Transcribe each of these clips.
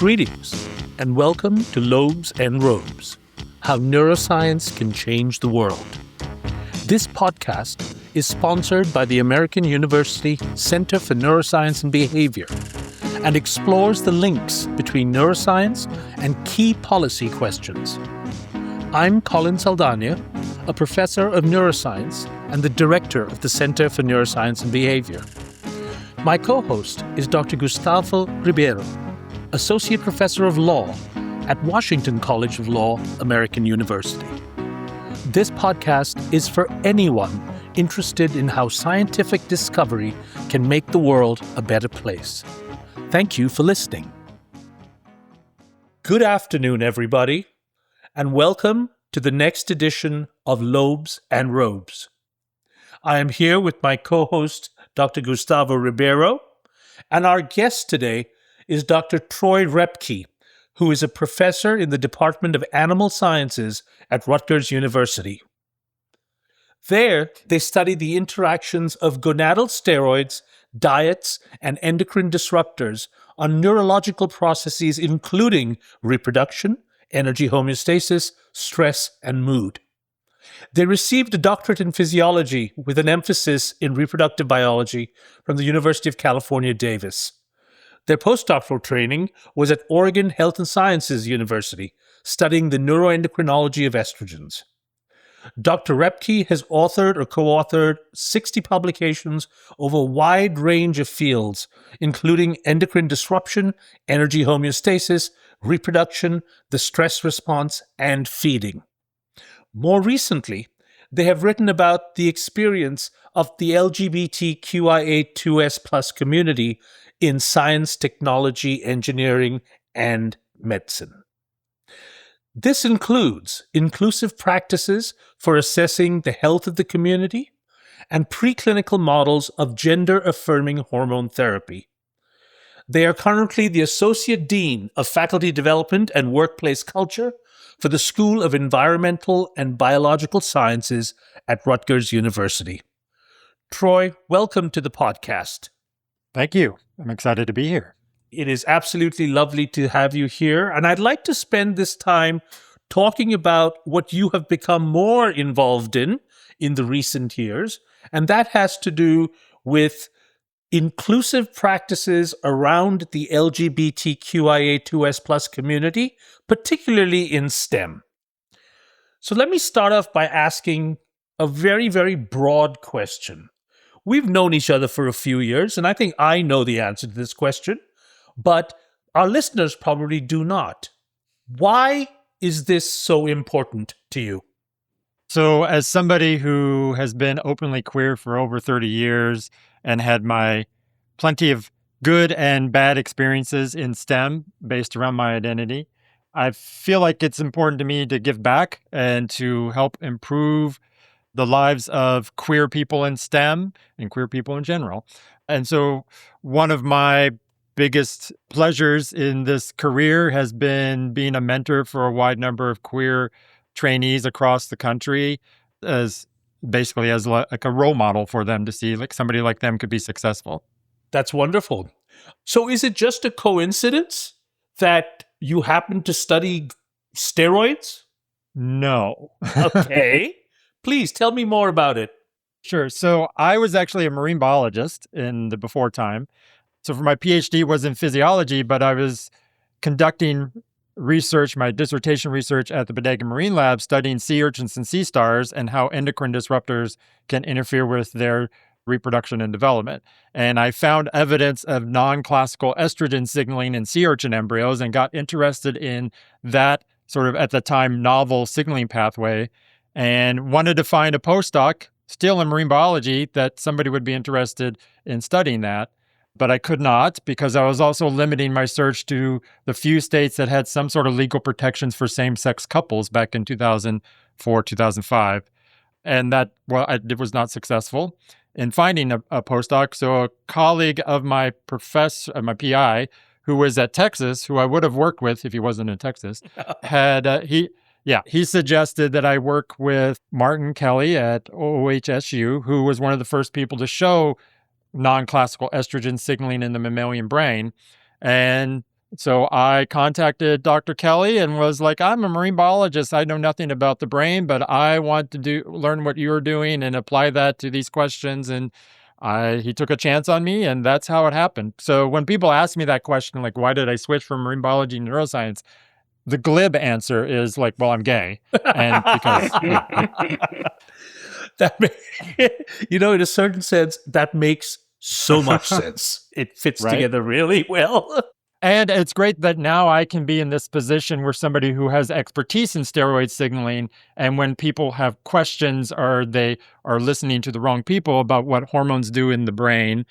Greetings, and welcome to Lobes and Robes, How Neuroscience Can Change the World. This podcast is sponsored by the American University Center for Neuroscience and Behavior and explores the links between neuroscience and key policy questions. I'm Colin Saldana, a professor of neuroscience and the director of the Center for Neuroscience and Behavior. My co-host is Dr. Gustavo Ribeiro, associate professor of law at Washington College of Law, American University. This podcast is for anyone interested in how scientific discovery can make the world a better place. Thank you for listening. Good afternoon, everybody, and welcome to the next edition of Lobes and Robes. I am here with my co-host, Dr. Gustavo Ribeiro, and our guest today is Dr. Troy Reopke, who is a professor in the Department of Animal Sciences at Rutgers University. There, they study the interactions of gonadal steroids, diets, and endocrine disruptors on neurological processes including reproduction, energy homeostasis, stress, and mood. They received a doctorate in physiology with an emphasis in reproductive biology from the University of California, Davis. Their postdoctoral training was at Oregon Health and Sciences University, studying the neuroendocrinology of estrogens. Dr. Reopke has authored or co-authored 60 publications over a wide range of fields, including endocrine disruption, energy homeostasis, reproduction, the stress response, and feeding. More recently, they have written about the experience of the LGBTQIA2S+ community in science, technology, engineering, and medicine. This includes inclusive practices for assessing the health of the community and preclinical models of gender-affirming hormone therapy. They are currently the Associate Dean of Faculty Development and Workplace Culture for the School of Environmental and Biological Sciences at Rutgers University. Troy, welcome to the podcast. Thank you. I'm excited to be here. It is absolutely lovely to have you here, and I'd like to spend this time talking about what you have become more involved in the recent years, and that has to do with inclusive practices around the LGBTQIA2S+ community, particularly in STEM. So let me start off by asking a very, very broad question. We've known each other for a few years, and I think I know the answer to this question, but our listeners probably do not. Why is this so important to you? So as somebody who has been openly queer for over 30 years and had my plenty of good and bad experiences in STEM based around my identity, I feel like it's important to me to give back and to help improve the lives of queer people in STEM and queer people in general. And so one of my biggest pleasures in this career has been being a mentor for a wide number of queer trainees across the country, as basically as like a role model for them to see like somebody like them could be successful. That's wonderful. So is it just a coincidence that you happen to study steroids? No. Okay. Please tell me more about it. Sure. So I was actually a marine biologist in the before time. So for my PhD was in physiology, but I was conducting research, my dissertation research at the Bodega Marine Lab, studying sea urchins and sea stars and how endocrine disruptors can interfere with their reproduction and development. And I found evidence of non-classical estrogen signaling in sea urchin embryos and got interested in that sort of, at the time, novel signaling pathway and wanted to find a postdoc still in marine biology that somebody would be interested in studying that. But I could not because I was also limiting my search to the few states that had some sort of legal protections for same-sex couples back in 2004, 2005. And that, well, it was not successful in finding a postdoc. So a colleague of my professor, my PI, who was at Texas, who I would have worked with if he wasn't in Texas, he suggested that I work with Martin Kelly at OHSU, who was one of the first people to show non-classical estrogen signaling in the mammalian brain. And So I contacted Dr. Kelly and was like, I'm a marine biologist. I know nothing about the brain, but I want to learn what you're doing and apply that to these questions. And he took a chance on me, and that's how it happened. So when people ask me that question, like, why did I switch from marine biology to neuroscience? The glib answer is like, well, I'm gay. And because, in a certain sense, that makes so much sense. It fits Right? together really well. And it's great that now I can be in this position where somebody who has expertise in steroid signaling, and when people have questions or they are listening to the wrong people about what hormones do in the brain,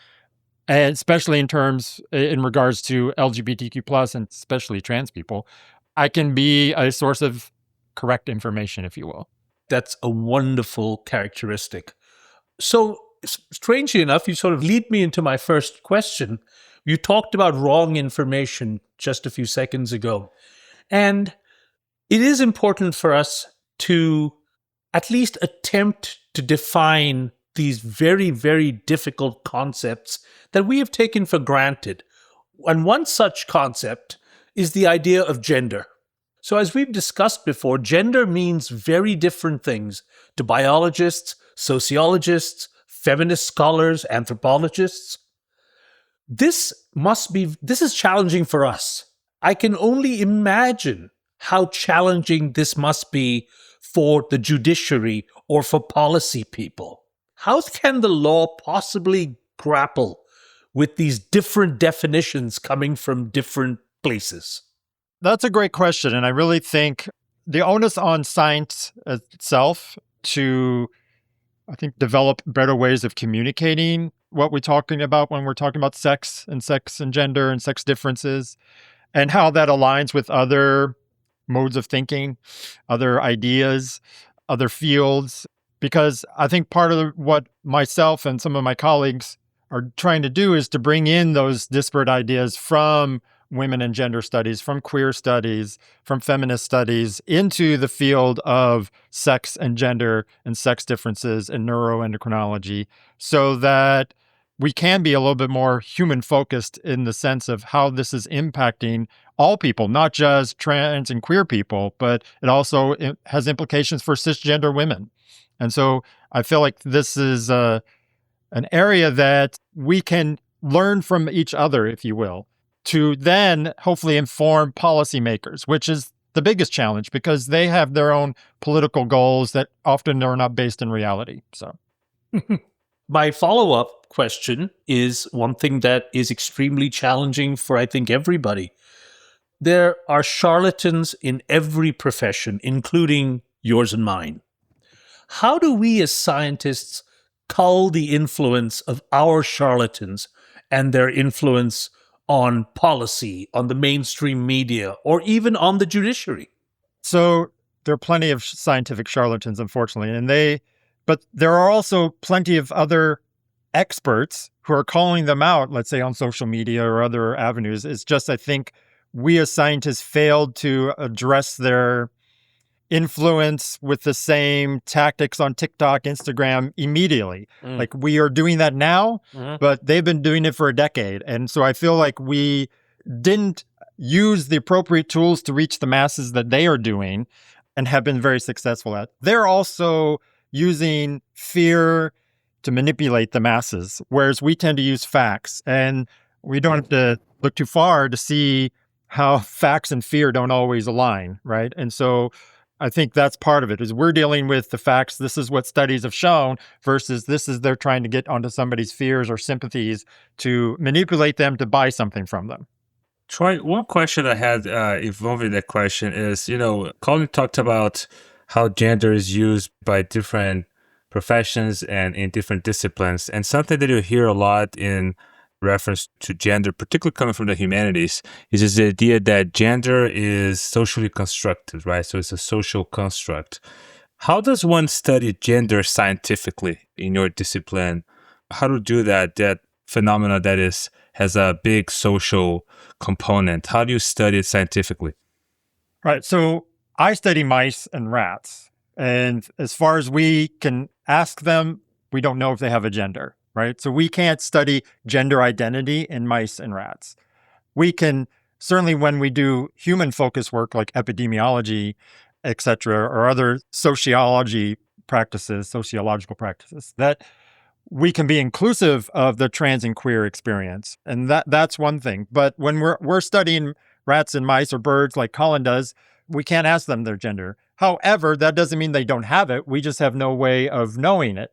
and especially in regards to LGBTQ plus and especially trans people, I can be a source of correct information, if you will. That's a wonderful characteristic. So, strangely enough, you sort of lead me into my first question. You talked about wrong information just a few seconds ago. And it is important for us to at least attempt to define these very, very difficult concepts that we have taken for granted. And one such concept is the idea of gender. So, as we've discussed before, gender means very different things to biologists, sociologists, feminist scholars, anthropologists. This is challenging for us. I can only imagine how challenging this must be for the judiciary or for policy people. How can the law possibly grapple with these different definitions coming from different places? That's a great question. And I really think the onus on science itself to, I think, develop better ways of communicating what we're talking about when we're talking about sex and gender and sex differences, and how that aligns with other modes of thinking, other ideas, other fields. Because I think part of what myself and some of my colleagues are trying to do is to bring in those disparate ideas from women and gender studies, from queer studies, from feminist studies into the field of sex and gender and sex differences and neuroendocrinology, so that we can be a little bit more human focused in the sense of how this is impacting all people, not just trans and queer people, but it also has implications for cisgender women. And so I feel like this is an area that we can learn from each other, if you will, to then hopefully inform policymakers, which is the biggest challenge because they have their own political goals that often are not based in reality. So my follow-up question is one thing that is extremely challenging for, I think, everybody. There are charlatans in every profession, including yours and mine. How do we as scientists cull the influence of our charlatans and their influence on policy, on the mainstream media, or even on the judiciary? So there are plenty of scientific charlatans, unfortunately, but there are also plenty of other experts who are calling them out, let's say on social media or other avenues. It's just, I think, we as scientists failed to address their influence with the same tactics on TikTok, Instagram immediately. Like we are doing that now, but they've been doing it for a decade. And so I feel like we didn't use the appropriate tools to reach the masses that they are doing and have been very successful at. They're also using fear to manipulate the masses, whereas we tend to use facts. And we don't have to look too far to see how facts and fear don't always align, right? And so I think that's part of it, is we're dealing with the facts. This is what studies have shown versus this is they're trying to get onto somebody's fears or sympathies to manipulate them to buy something from them. Troy, one question I had involving that question is, Colin talked about how gender is used by different professions and in different disciplines. And something that you hear a lot in reference to gender, particularly coming from the humanities, is this idea that gender is socially constructed, right? So it's a social construct. How does one study gender scientifically in your discipline? How to do that phenomena that has a big social component? How do you study it scientifically? Right. So I study mice and rats. And as far as we can ask them, we don't know if they have a gender. Right? So we can't study gender identity in mice and rats. We can certainly when we do human-focused work like epidemiology, et cetera, or other sociological practices, that we can be inclusive of the trans and queer experience. And that's one thing. But when we're studying rats and mice or birds like Colin does, we can't ask them their gender. However, that doesn't mean they don't have it. We just have no way of knowing it.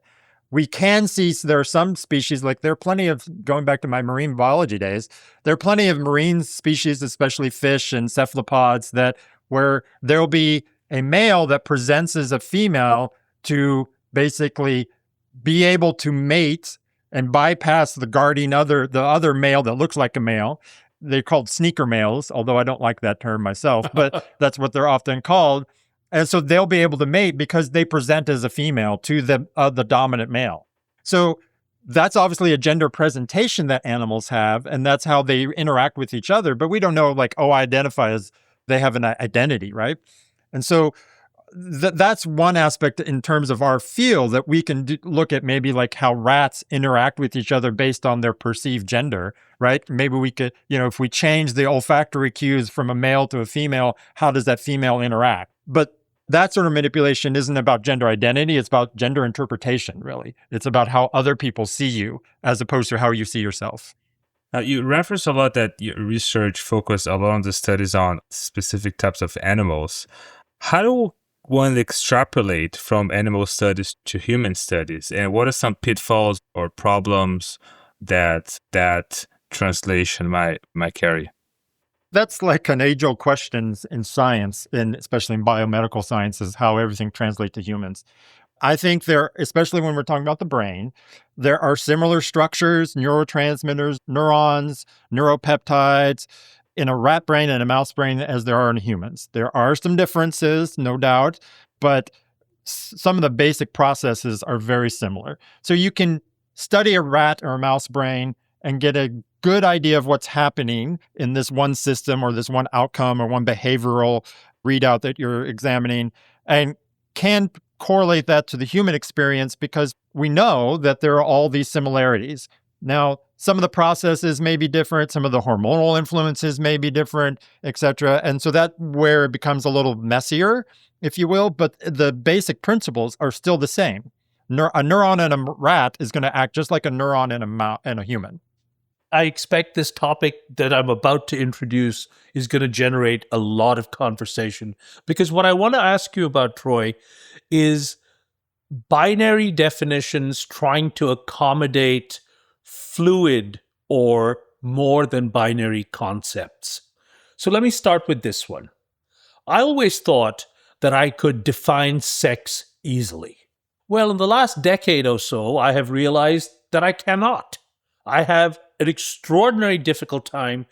We can see there are some species, like there are plenty of, going back to my marine biology days, there are plenty of marine species, especially fish and cephalopods, where there will be a male that presents as a female to basically be able to mate and bypass the other male that looks like a male. They're called sneaker males, although I don't like that term myself, but that's what they're often called. And so they'll be able to mate because they present as a female to the dominant male. So that's obviously a gender presentation that animals have, and that's how they interact with each other. But we don't know, like, I identify as, they have an identity, right? And so that's one aspect in terms of our field that we can look at, maybe like how rats interact with each other based on their perceived gender, right? Maybe we could, if we change the olfactory cues from a male to a female, how does that female interact? But that sort of manipulation isn't about gender identity. It's about gender interpretation, really. It's about how other people see you as opposed to how you see yourself. Now, you reference a lot that your research focused a lot on the studies on specific types of animals. How do one extrapolate from animal studies to human studies? And what are some pitfalls or problems that translation might carry? That's like an age-old question in science, and especially in biomedical sciences, how everything translates to humans. I think especially when we're talking about the brain, there are similar structures, neurotransmitters, neurons, neuropeptides in a rat brain and a mouse brain as there are in humans. There are some differences, no doubt, but some of the basic processes are very similar. So you can study a rat or a mouse brain and get a good idea of what's happening in this one system or this one outcome or one behavioral readout that you're examining, and can correlate that to the human experience because we know that there are all these similarities. Now, some of the processes may be different, some of the hormonal influences may be different, et cetera. And so that's where it becomes a little messier, if you will, but the basic principles are still the same. A neuron in a rat is going to act just like a neuron in a human. I expect this topic that I'm about to introduce is going to generate a lot of conversation, because what I want to ask you about, Troy, is binary definitions trying to accommodate fluid or more than binary concepts. So let me start with this one. I always thought that I could define sex easily. Well, in the last decade or so, I have realized that I cannot. I have an extraordinarily difficult time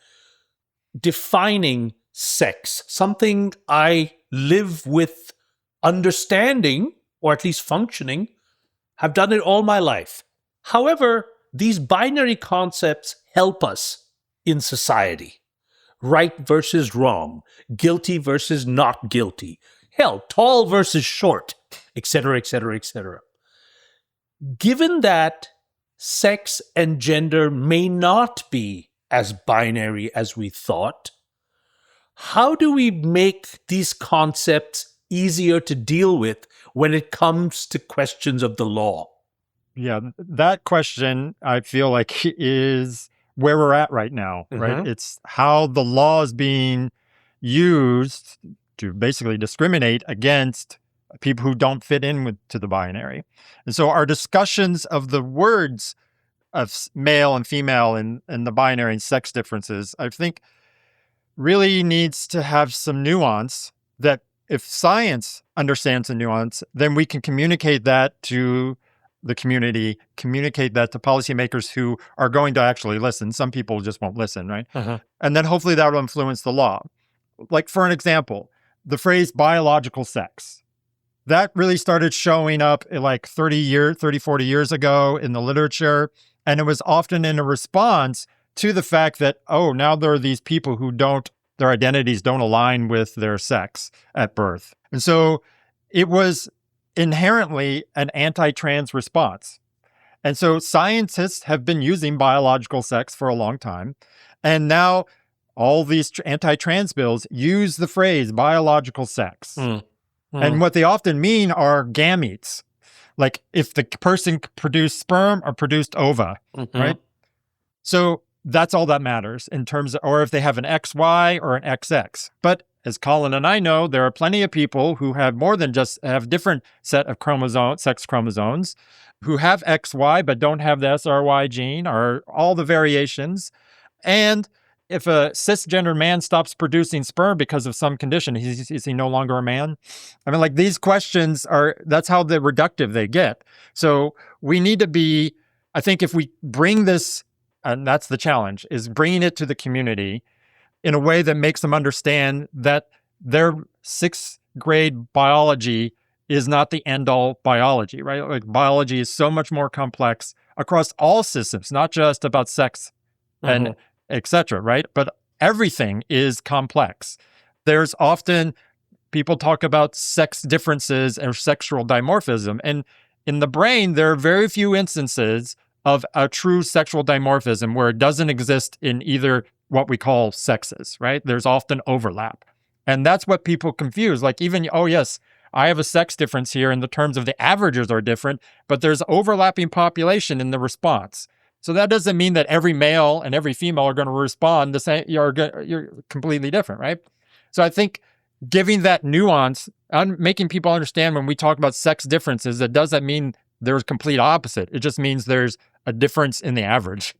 defining sex, something I live with understanding, or at least functioning, have done it all my life. However, these binary concepts help us in society. Right versus wrong, guilty versus not guilty, hell, tall versus short, etc., etc., etc. Given that sex and gender may not be as binary as we thought, how do we make these concepts easier to deal with when it comes to questions of the law? Yeah, that question, I feel like, is where we're at right now, right? It's how the law is being used to basically discriminate against people who don't fit in to the binary. And so our discussions of the words of male and female and the binary and sex differences, I think, really needs to have some nuance, that if science understands the nuance, then we can communicate that to the community, communicate that to policymakers who are going to actually listen. Some people just won't listen, right? And then hopefully that will influence the law. Like, for an example, the phrase biological sex. That really started showing up like 30, 40 years ago in the literature. And it was often in a response to the fact that, now there are these people who their identities don't align with their sex at birth. And so it was inherently an anti-trans response. And so scientists have been using biological sex for a long time. And now all these anti-trans bills use the phrase biological sex. And what they often mean are gametes. Like if the person produced sperm or produced ova, right? So that's all that matters in terms of, or if they have an XY or an XX. But as Colin and I know, there are plenty of people who have more than just have different set of sex chromosomes, who have XY but don't have the SRY gene or all the variations. And if a cisgender man stops producing sperm because of some condition, is he no longer a man? I mean, like these questions that's how reductive they get. So we need to be, I think if we bring this, and that's the challenge, is bringing it to the community in a way that makes them understand that their sixth grade biology is not the end-all biology, right? Like biology is so much more complex across all systems, not just about sex and etc., right? But everything is complex. There's often people talk about sex differences or sexual dimorphism. And in the brain, there are very few instances of a true sexual dimorphism where it doesn't exist in either what we call sexes, right? There's often overlap. And that's what people confuse. Like even, oh yes, I have a sex difference here in the terms of the averages are different, but there's overlapping population in the response. So that doesn't mean that every male and every female are going to respond the same. You're completely different, right? So I think giving that nuance and making people understand when we talk about sex differences, it doesn't mean there's complete opposite. It just means there's a difference in the average.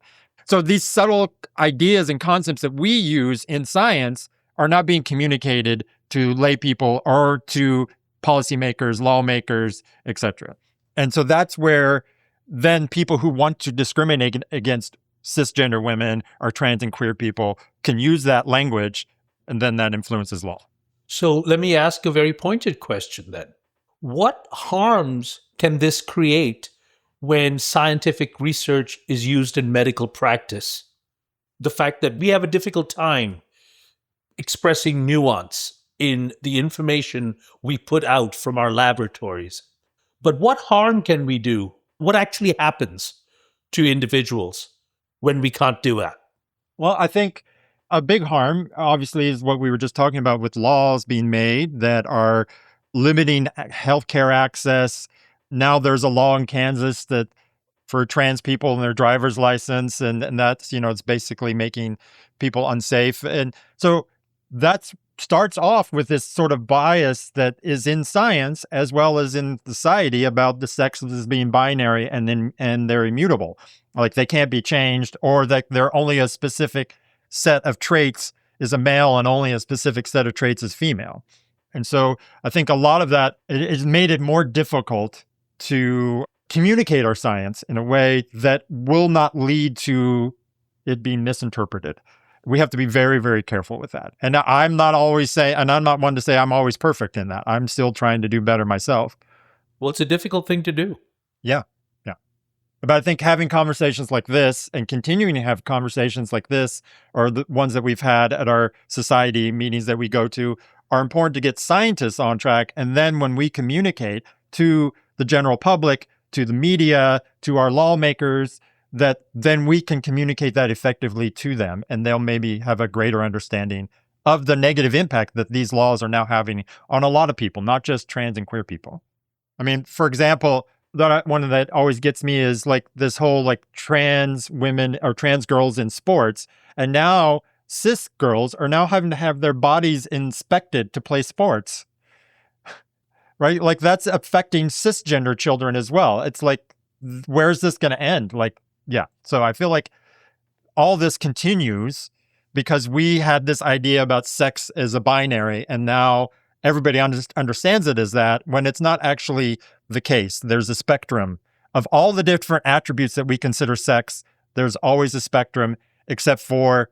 So these subtle ideas and concepts that we use in science are not being communicated to lay people or to policymakers, lawmakers, etc. And so that's where then people who want to discriminate against cisgender women or trans and queer people can use that language, and then that influences law. So let me ask a very pointed question then. What harms can this create when scientific research is used in medical practice? The fact that we have a difficult time expressing nuance in the information we put out from our laboratories. But what harm can we do? What actually happens to individuals when we can't do that? Well, I think a big harm, obviously, is what we were just talking about with laws being made that are limiting healthcare access. Now there's a law in Kansas that for trans people and their driver's license, and that's, it's basically making people unsafe. And so that starts off with this sort of bias that is in science as well as in society about the sexes as being binary and they're immutable. Like they can't be changed, or that they're only a specific set of traits is a male and only a specific set of traits is female. And so I think a lot of that has made it more difficult to communicate our science in a way that will not lead to it being misinterpreted. We have to be very, very careful with that. And I'm not always saying, and I'm not one to say I'm always perfect in that. I'm still trying to do better myself. Well, it's a difficult thing to do. Yeah. But I think having conversations like this and continuing to have conversations like this, or the ones that we've had at our society meetings that we go to, are important to get scientists on track. And then when we communicate to the general public, to the media, to our lawmakers, that then we can communicate that effectively to them, and they'll maybe have a greater understanding of the negative impact that these laws are now having on a lot of people, not just trans and queer people. I mean, for example, one that always gets me is like this whole like trans women or trans girls in sports. And now cis girls are now having to have their bodies inspected to play sports, right? Like that's affecting cisgender children as well. It's like, where's this going to end? Like, yeah. So I feel like all this continues because we had this idea about sex as a binary, and now everybody understands it as that, when it's not actually the case. There's a spectrum of all the different attributes that we consider sex. There's always a spectrum except for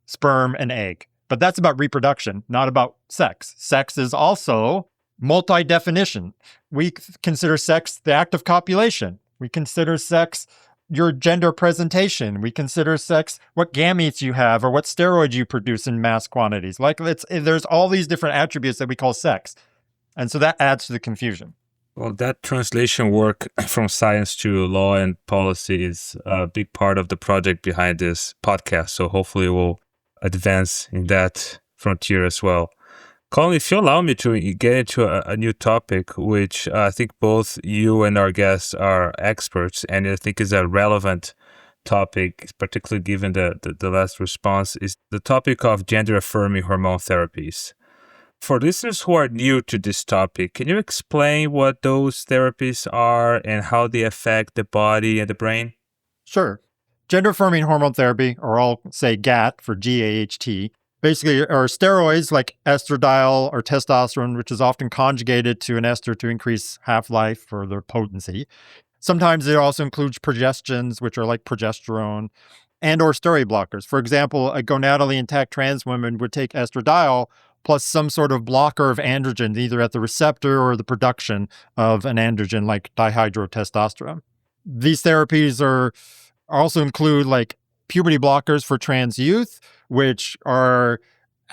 sperm and egg. But that's about reproduction, not about sex. Sex is also multi-definition. We consider sex the act of copulation. We consider sex your gender presentation. We consider sex what gametes you have or what steroids you produce in mass quantities. Like there's all these different attributes that we call sex. And so that adds to the confusion. Well, that translation work from science to law and policy is a big part of the project behind this podcast. So hopefully we'll advance in that frontier as well. Colin, if you allow me to get into a new topic, which I think both you and our guests are experts, and I think is a relevant topic, particularly given the last response, is the topic of gender-affirming hormone therapies. For listeners who are new to this topic, can you explain what those therapies are and how they affect the body and the brain? Sure. Gender-affirming hormone therapy, or I'll say GAHT for GAHT, basically are steroids like estradiol or testosterone, which is often conjugated to an ester to increase half-life for their potency. Sometimes it also includes progestions, which are like progesterone, and or steroid blockers. For example, a gonadally intact trans woman would take estradiol plus some sort of blocker of androgen, either at the receptor or the production of an androgen like dihydrotestosterone. These therapies also include like puberty blockers for trans youth, which are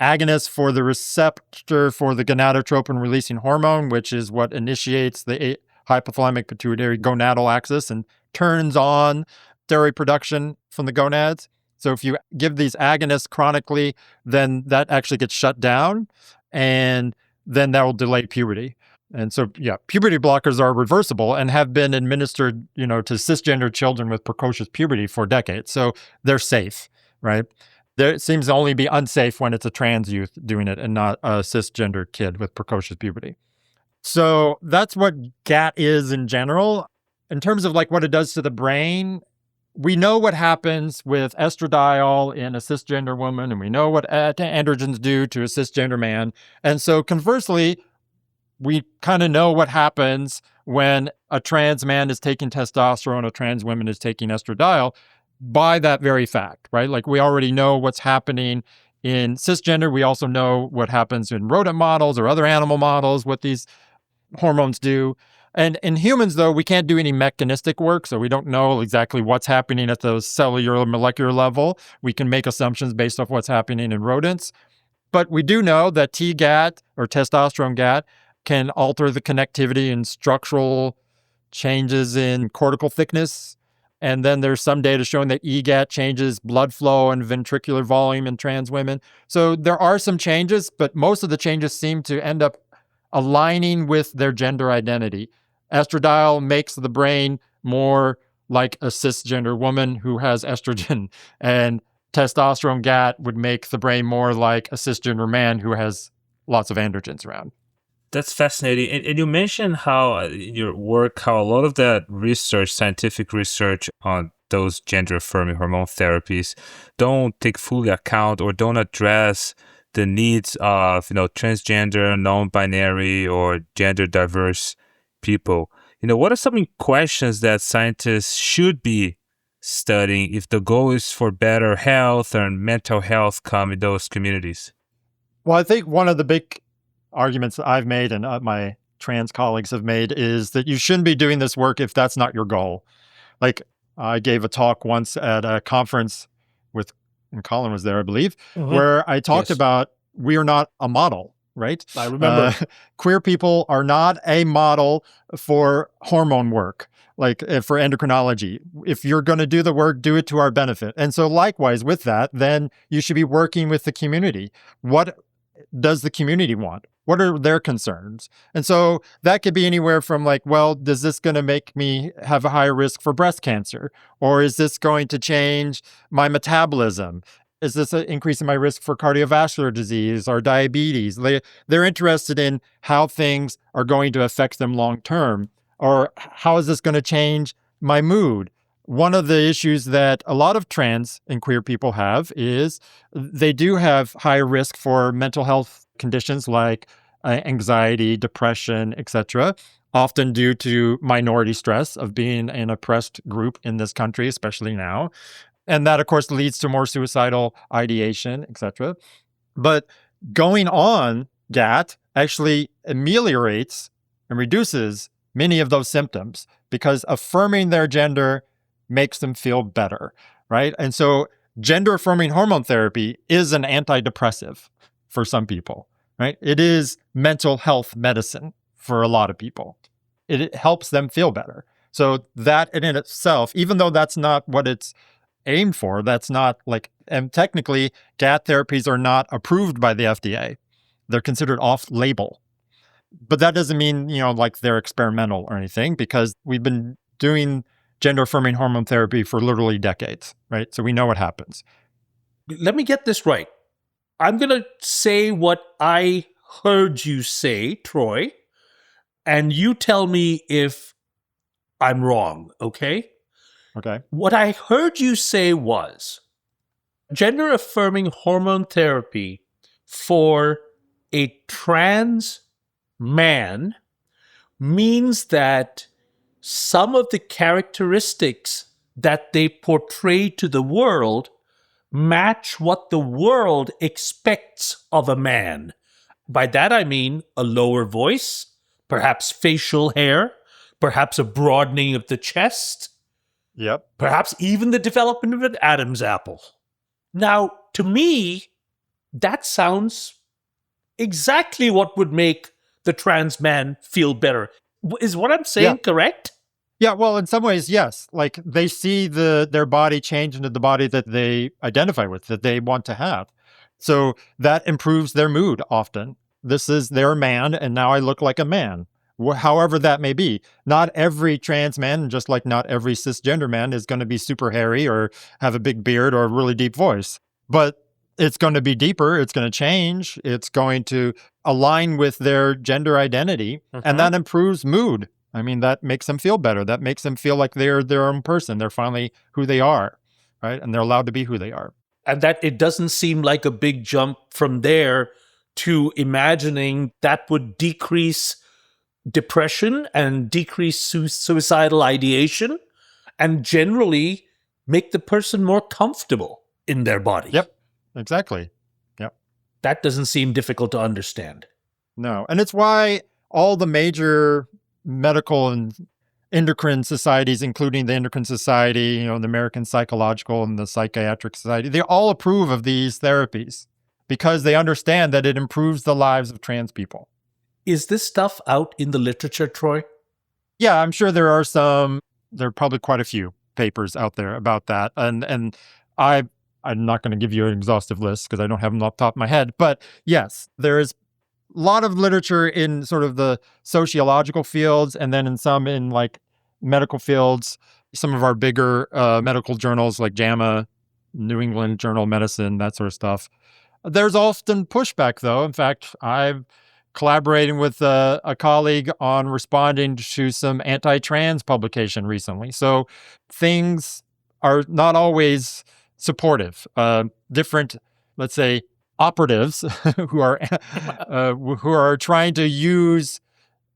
agonists for the receptor for the gonadotropin-releasing hormone, which is what initiates the hypothalamic pituitary gonadal axis and turns on steroid production from the gonads. So if you give these agonists chronically, then that actually gets shut down, and then that will delay puberty. And so, puberty blockers are reversible and have been administered, to cisgender children with precocious puberty for decades. So they're safe, right? It seems to only be unsafe when it's a trans youth doing it and not a cisgender kid with precocious puberty. So that's what GAHT is in general. In terms of like what it does to the brain, we know what happens with estradiol in a cisgender woman, and we know what androgens do to a cisgender man. And so conversely, we kind of know what happens when a trans man is taking testosterone, a trans woman is taking estradiol by that very fact, right? Like we already know what's happening in cisgender. We also know what happens in rodent models or other animal models, what these hormones do. And in humans, though, we can't do any mechanistic work, so we don't know exactly what's happening at the cellular molecular level. We can make assumptions based off what's happening in rodents. But we do know that T-GAHT or testosterone GAHT can alter the connectivity and structural changes in cortical thickness. And then there's some data showing that E-GAHT changes blood flow and ventricular volume in trans women. So there are some changes, but most of the changes seem to end up aligning with their gender identity. Estradiol makes the brain more like a cisgender woman who has estrogen, and testosterone GAHT would make the brain more like a cisgender man who has lots of androgens around. That's fascinating. And you mentioned how in your work, how a lot of that research, scientific research on those gender-affirming hormone therapies don't take fully account or don't address the needs of, transgender, non-binary, or gender-diverse people. What are some questions that scientists should be studying if the goal is for better health and mental health come in those communities? Well, I think one of the big arguments that I've made and my trans colleagues have made is that you shouldn't be doing this work if that's not your goal. Like I gave a talk once at a conference and Colin was there, I believe, where I talked about we are not a model, right? I remember. Queer people are not a model for hormone work, like for endocrinology. If you're going to do the work, do it to our benefit. And so likewise with that, then you should be working with the community. What does the community want? What are their concerns? And so that could be anywhere from like, well, is this going to make me have a higher risk for breast cancer? Or is this going to change my metabolism? Is this increasing my risk for cardiovascular disease or diabetes? They're interested in how things are going to affect them long term. Or how is this going to change my mood? One of the issues that a lot of trans and queer people have is they do have higher risk for mental health conditions like anxiety, depression, etc., often due to minority stress of being an oppressed group in this country, especially now. And that, of course, leads to more suicidal ideation, etc. But going on GAHT actually ameliorates and reduces many of those symptoms because affirming their gender makes them feel better, right? And so gender-affirming hormone therapy is an antidepressive for some people, right? It is mental health medicine for a lot of people. It helps them feel better. So that in itself, even though that's not what it's aimed for. That's not like, and technically, GAHT therapies are not approved by the FDA. They're considered off-label. But that doesn't mean, like they're experimental or anything, because we've been doing gender-affirming hormone therapy for literally decades, right? So we know what happens. Let me get this right. I'm going to say what I heard you say, Troy, and you tell me if I'm wrong, okay? Okay. What I heard you say was gender-affirming hormone therapy for a trans man means that some of the characteristics that they portray to the world match what the world expects of a man. By that I mean a lower voice, perhaps facial hair, perhaps a broadening of the chest, Yep. perhaps even the development of an Adam's apple. Now, to me, that sounds exactly what would make the trans man feel better. Is what I'm saying correct? Yeah, well, in some ways, yes. Like they see their body change into the body that they identify with, that they want to have. So that improves their mood often. They're a man, and now I look like a man. However that may be. Not every trans man, just like not every cisgender man, is going to be super hairy or have a big beard or a really deep voice. But it's going to be deeper. It's going to change. It's going to align with their gender identity, and that improves mood. I mean, that makes them feel better. That makes them feel like they're their own person. They're finally who they are, right? And they're allowed to be who they are. And that it doesn't seem like a big jump from there to imagining that would decrease depression and decrease suicidal ideation and generally make the person more comfortable in their body. Yep, exactly. Yep. That doesn't seem difficult to understand. No. And it's why all the major medical and endocrine societies, including the Endocrine Society, the American Psychological and the Psychiatric Society, they all approve of these therapies because they understand that it improves the lives of trans people. Is this stuff out in the literature, Troy? Yeah, I'm sure there are probably quite a few papers out there about that. And I'm not going to give you an exhaustive list because I don't have them off the top of my head. But yes, there is a lot of literature in sort of the sociological fields, and then in some in like medical fields, some of our bigger medical journals like JAMA, New England Journal of Medicine, that sort of stuff. There's often pushback, though. In fact, I've collaborating with a colleague on responding to some anti-trans publication recently. So things are not always supportive. Different, let's say, operatives who are trying to use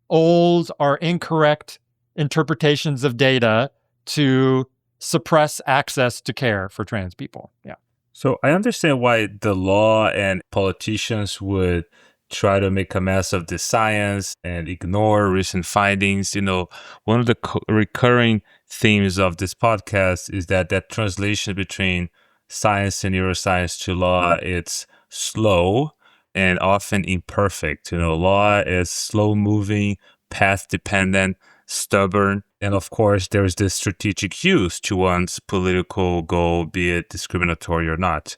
old or incorrect interpretations of data to suppress access to care for trans people. Yeah. So I understand why the law and politicians would try to make a mess of the science and ignore recent findings. One of the recurring themes of this podcast is that translation between science and neuroscience to law, it's slow and often imperfect. Law is slow moving, path dependent, stubborn. And of course, there's this strategic use to one's political goal, be it discriminatory or not.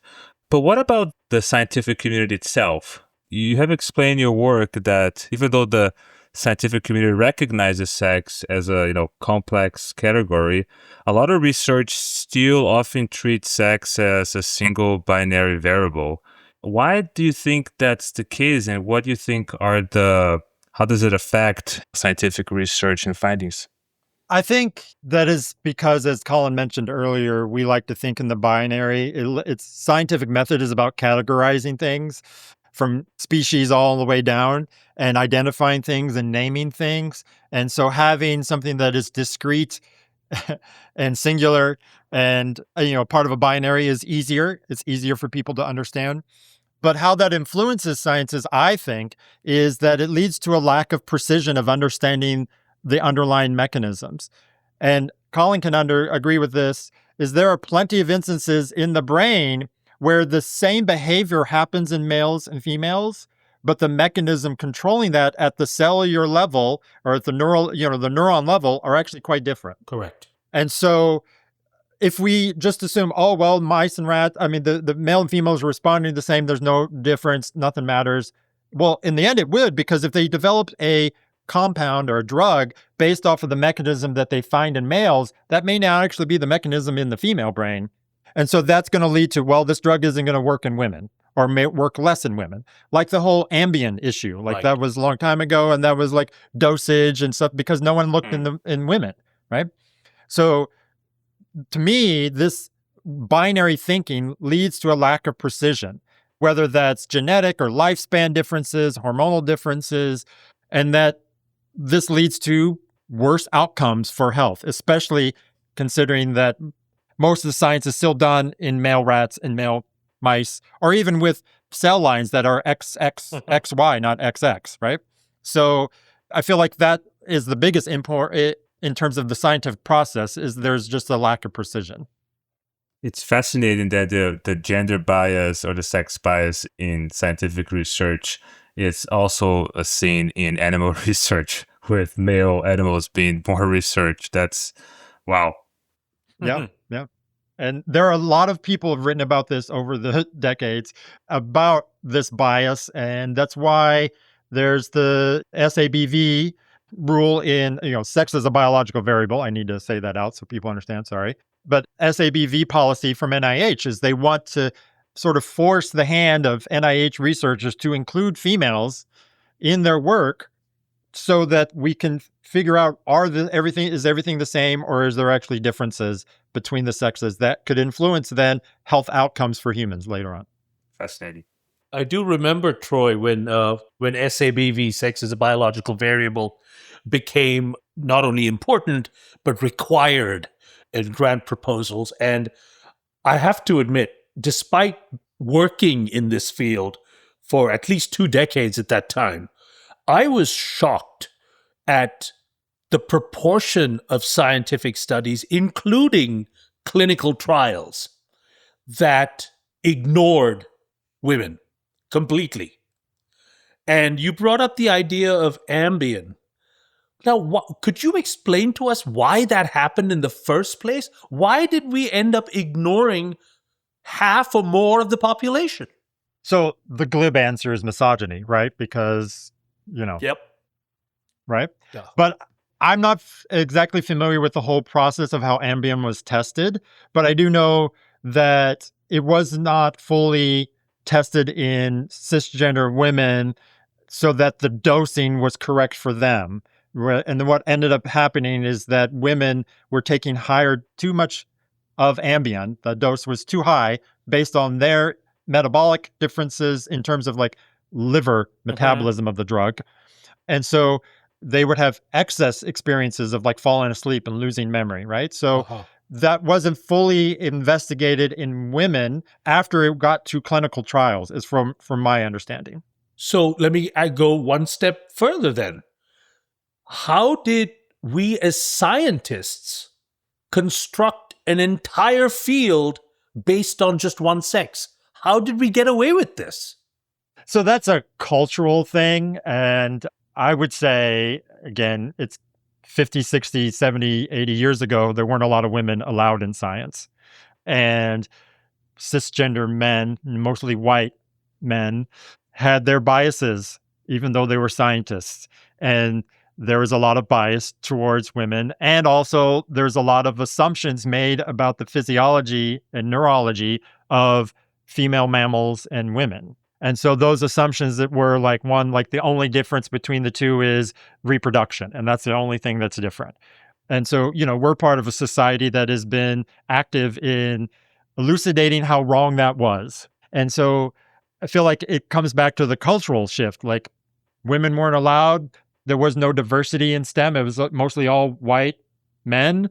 But what about the scientific community itself? You have explained in your work that even though the scientific community recognizes sex as a complex category, a lot of research still often treats sex as a single binary variable. Why do you think that's the case, and what do you think how does it affect scientific research and findings? I think that is because, as Colin mentioned earlier, we like to think in the binary. Its scientific method is about categorizing things from species all the way down and identifying things and naming things. And so having something that is discrete and singular and, part of a binary is easier. It's easier for people to understand. But how that influences sciences, I think, is that it leads to a lack of precision of understanding the underlying mechanisms. And Colin can agree with this, is there are plenty of instances in the brain where the same behavior happens in males and females, but the mechanism controlling that at the cellular level or at the neural, the neuron level are actually quite different. Correct. And so if we just assume, oh, well, mice and rats, I mean, the male and females are responding the same, there's no difference, nothing matters. Well, in the end, it would, because if they developed a compound or a drug based off of the mechanism that they find in males, that may not actually be the mechanism in the female brain. And so that's going to lead to, well, this drug isn't going to work in women or may work less in women. Like the whole Ambien issue, like that was a long time ago. And that was like dosage and stuff because no one looked in women, right? So to me, this binary thinking leads to a lack of precision, whether that's genetic or lifespan differences, hormonal differences, and that this leads to worse outcomes for health, especially considering that most of the science is still done in male rats and male mice, or even with cell lines that are XY, not XX, right? So I feel like that is the biggest import in terms of the scientific process, is there's just a lack of precision. It's fascinating that the gender bias or the sex bias in scientific research is also seen in animal research, with male animals being more researched. That's wow. Yeah. And there are a lot of people who've written about this over the decades about this bias. And that's why there's the SABV rule in, sex is a biological variable. I need to say that out so people understand, sorry. But SABV policy from NIH is they want to sort of force the hand of NIH researchers to include females in their work so that we can figure out, is everything the same, or is there actually differences between the sexes that could influence then health outcomes for humans later on. Fascinating. I do remember, Troy, when SABV, sex is a biological variable, became not only important, but required in grant proposals. And I have to admit, despite working in this field for at least 2 decades at that time, I was shocked at the proportion of scientific studies, including clinical trials, that ignored women completely. And you brought up the idea of Ambien. Now, could you explain to us why that happened in the first place? Why did we end up ignoring half or more of the population? So the glib answer is misogyny, right? Because, Yep. Right? Yeah. But I'm not exactly familiar with the whole process of how Ambien was tested, but I do know that it was not fully tested in cisgender women so that the dosing was correct for them. And then what ended up happening is that women were taking too much of Ambien. The dose was too high based on their metabolic differences in terms of like liver metabolism of the drug. And so they would have excess experiences of like falling asleep and losing memory, right? So that wasn't fully investigated in women after it got to clinical trials, is from my understanding. So I go one step further then. How did we as scientists construct an entire field based on just one sex? How did we get away with this? So that's a cultural thing. And I would say, again, it's 50, 60, 70, 80 years ago, there weren't a lot of women allowed in science. And cisgender men, mostly white men, had their biases, even though they were scientists. And there was a lot of bias towards women. And also there's a lot of assumptions made about the physiology and neurology of female mammals and women. And so those assumptions that were like the only difference between the two is reproduction. And that's the only thing that's different. And so, we're part of a society that has been active in elucidating how wrong that was. And so I feel like it comes back to the cultural shift. Like women weren't allowed. There was no diversity in STEM. It was mostly all white men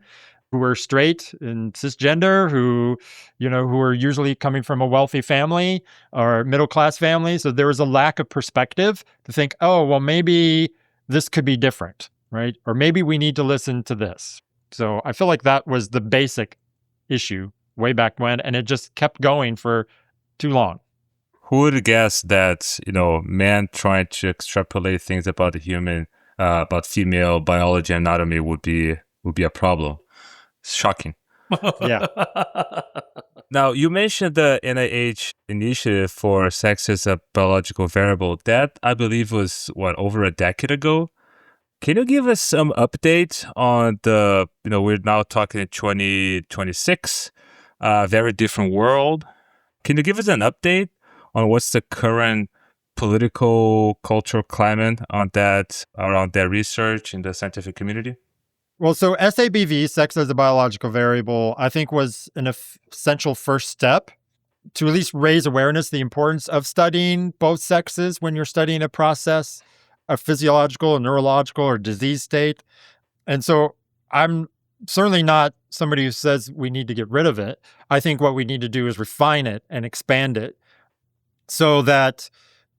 who were straight and cisgender, who were usually coming from a wealthy family or middle-class family. So there was a lack of perspective to think, oh, well, maybe this could be different, right? Or maybe we need to listen to this. So I feel like that was the basic issue way back when, and it just kept going for too long. Who would have guessed that, man trying to extrapolate things about the human, about female biology and anatomy would be a problem? It's shocking. Yeah. Now, you mentioned the NIH initiative for sex as a biological variable. That, I believe, was, over a decade ago? Can you give us some update on we're now talking 2026, very different world. Can you give us an update on what's the current political, cultural climate on that, around that research in the scientific community? Well, so SABV, sex as a biological variable, I think was an essential first step to at least raise awareness of the importance of studying both sexes when you're studying a process, a physiological, a neurological, or disease state. And so I'm certainly not somebody who says we need to get rid of it. I think what we need to do is refine it and expand it so that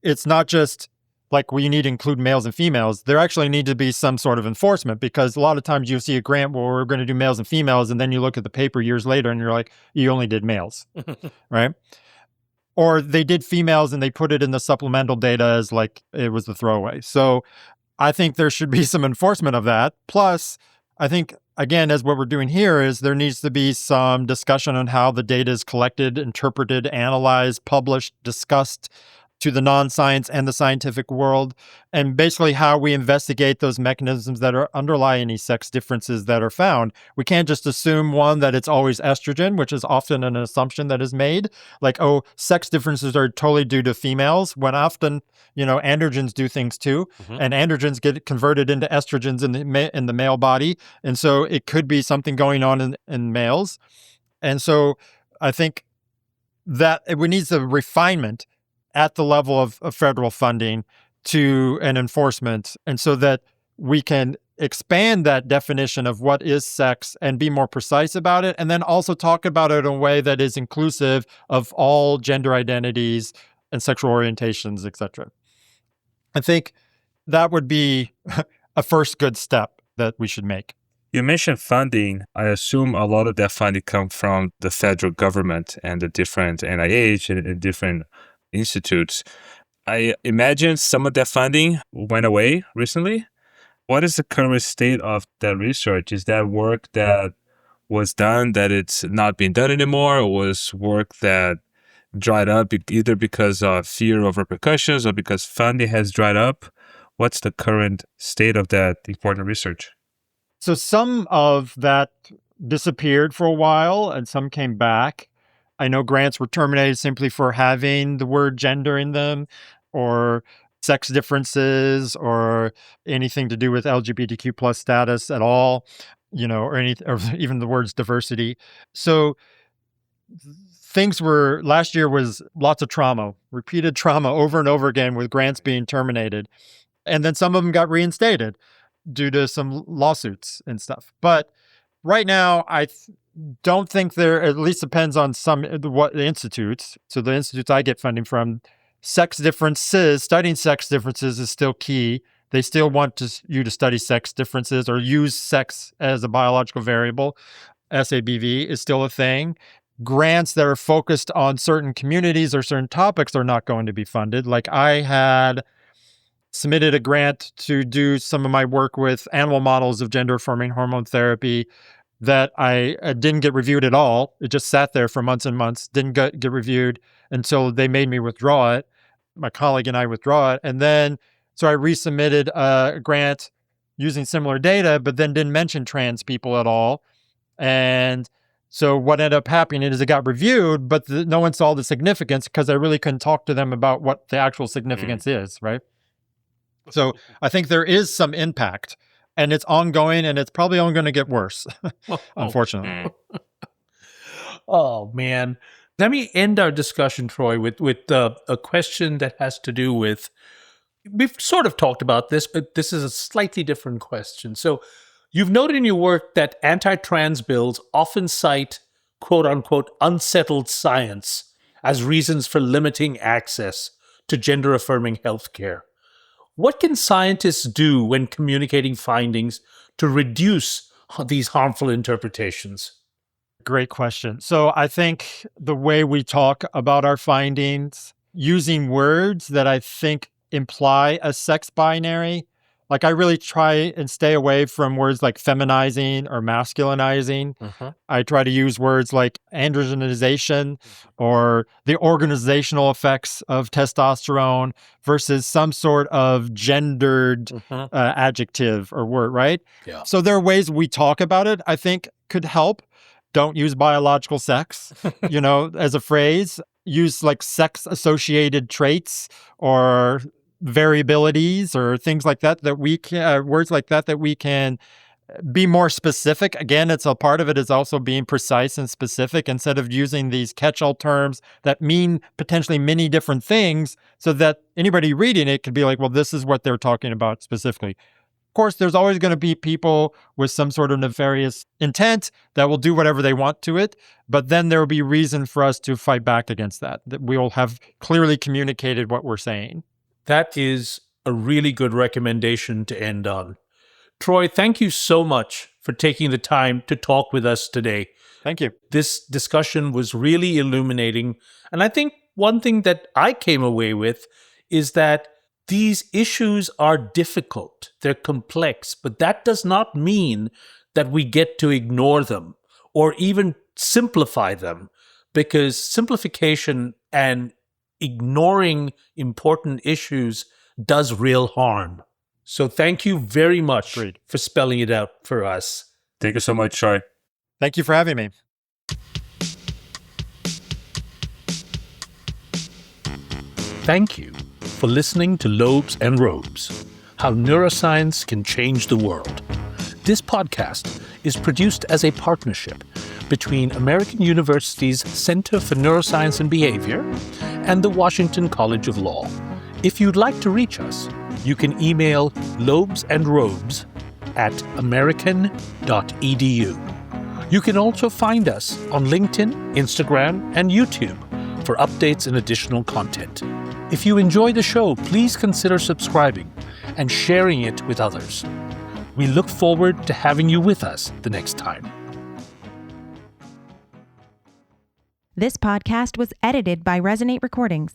it's not just like we need to include males and females. There actually need to be some sort of enforcement, because a lot of times you see a grant where we're going to do males and females, and then you look at the paper years later and you're like, you only did males, right? Or they did females and they put it in the supplemental data as like it was the throwaway. So I think there should be some enforcement of that. Plus, I think, again, as what we're doing here is there needs to be some discussion on how the data is collected, interpreted, analyzed, published, discussed to the non-science and the scientific world, and basically how we investigate those mechanisms that are underlying these sex differences that are found. We can't just assume, one, that it's always estrogen, which is often an assumption that is made, like, oh, sex differences are totally due to females, when often, androgens do things too, and androgens get converted into estrogens in the male body, and so it could be something going on in males. And so I think that we need some refinement at the level of federal funding to an enforcement, and so that we can expand that definition of what is sex and be more precise about it, and then also talk about it in a way that is inclusive of all gender identities and sexual orientations, etc. I think that would be a first good step that we should make. You mentioned funding. I assume a lot of that funding comes from the federal government and the different NIH and different institutes. I imagine some of that funding went away recently. What is the current state of that research? Is that work that was done that it's not being done anymore, or was work that dried up either because of fear of repercussions or because funding has dried up? What's the current state of that important research? So some of that disappeared for a while and some came back. I know grants were terminated simply for having the word gender in them, or sex differences, or anything to do with LGBTQ plus status at all, or even the words diversity. So last year was lots of trauma, repeated trauma over and over again with grants being terminated. And then some of them got reinstated due to some lawsuits and stuff. But right now, I don't think at least depends on what the institutes. So the institutes I get funding from, studying sex differences is still key. They still want you to study sex differences or use sex as a biological variable. SABV is still a thing. Grants that are focused on certain communities or certain topics are not going to be funded. Like I had submitted a grant to do some of my work with animal models of gender-affirming hormone therapy that I didn't get reviewed at all. It just sat there for months and months, didn't get reviewed until they made me withdraw it. My colleague and I withdraw it. And then, so I resubmitted a grant using similar data, but then didn't mention trans people at all. And so what ended up happening is it got reviewed, but no one saw the significance because I really couldn't talk to them about what the actual significance is, right? So I think there is some impact, and it's ongoing, and it's probably only going to get worse, unfortunately. Oh, man. Let me end our discussion, Troy, with a question that has to do with, we've sort of talked about this, but this is a slightly different question. So you've noted in your work that anti-trans bills often cite, quote unquote, unsettled science as reasons for limiting access to gender-affirming healthcare. What can scientists do when communicating findings to reduce these harmful interpretations? Great question. So I think the way we talk about our findings, using words that I think imply a sex binary, Like I really try and stay away from words like feminizing or masculinizing. I try to use words like androgenization or the organizational effects of testosterone versus some sort of gendered adjective or word, right? Yeah. So there are ways we talk about it, I think could help. Don't use biological sex, as a phrase. Use like sex-associated traits or variabilities or things like that we can, words like that we can be more specific. Again, it's a part of it is also being precise and specific instead of using these catch-all terms that mean potentially many different things so that anybody reading it could be like, well, this is what they're talking about specifically. Of course, there's always going to be people with some sort of nefarious intent that will do whatever they want to it, but then there will be reason for us to fight back against that we will have clearly communicated what we're saying. That is a really good recommendation to end on. Troy, thank you so much for taking the time to talk with us today. Thank you. This discussion was really illuminating. And I think one thing that I came away with is that these issues are difficult. They're complex, but that does not mean that we get to ignore them or even simplify them, because simplification and ignoring important issues does real harm. So thank you very much for spelling it out for us. Thank you so much, Troy. Thank you for having me. Thank you for listening to Lobes and Robes, How Neuroscience Can Change the World. This podcast is produced as a partnership between American University's Center for Neuroscience and Behavior and the Washington College of Law. If you'd like to reach us, you can email lobesandrobes@american.edu. You can also find us on LinkedIn, Instagram, and YouTube for updates and additional content. If you enjoy the show, please consider subscribing and sharing it with others. We look forward to having you with us the next time. This podcast was edited by Resonate Recordings.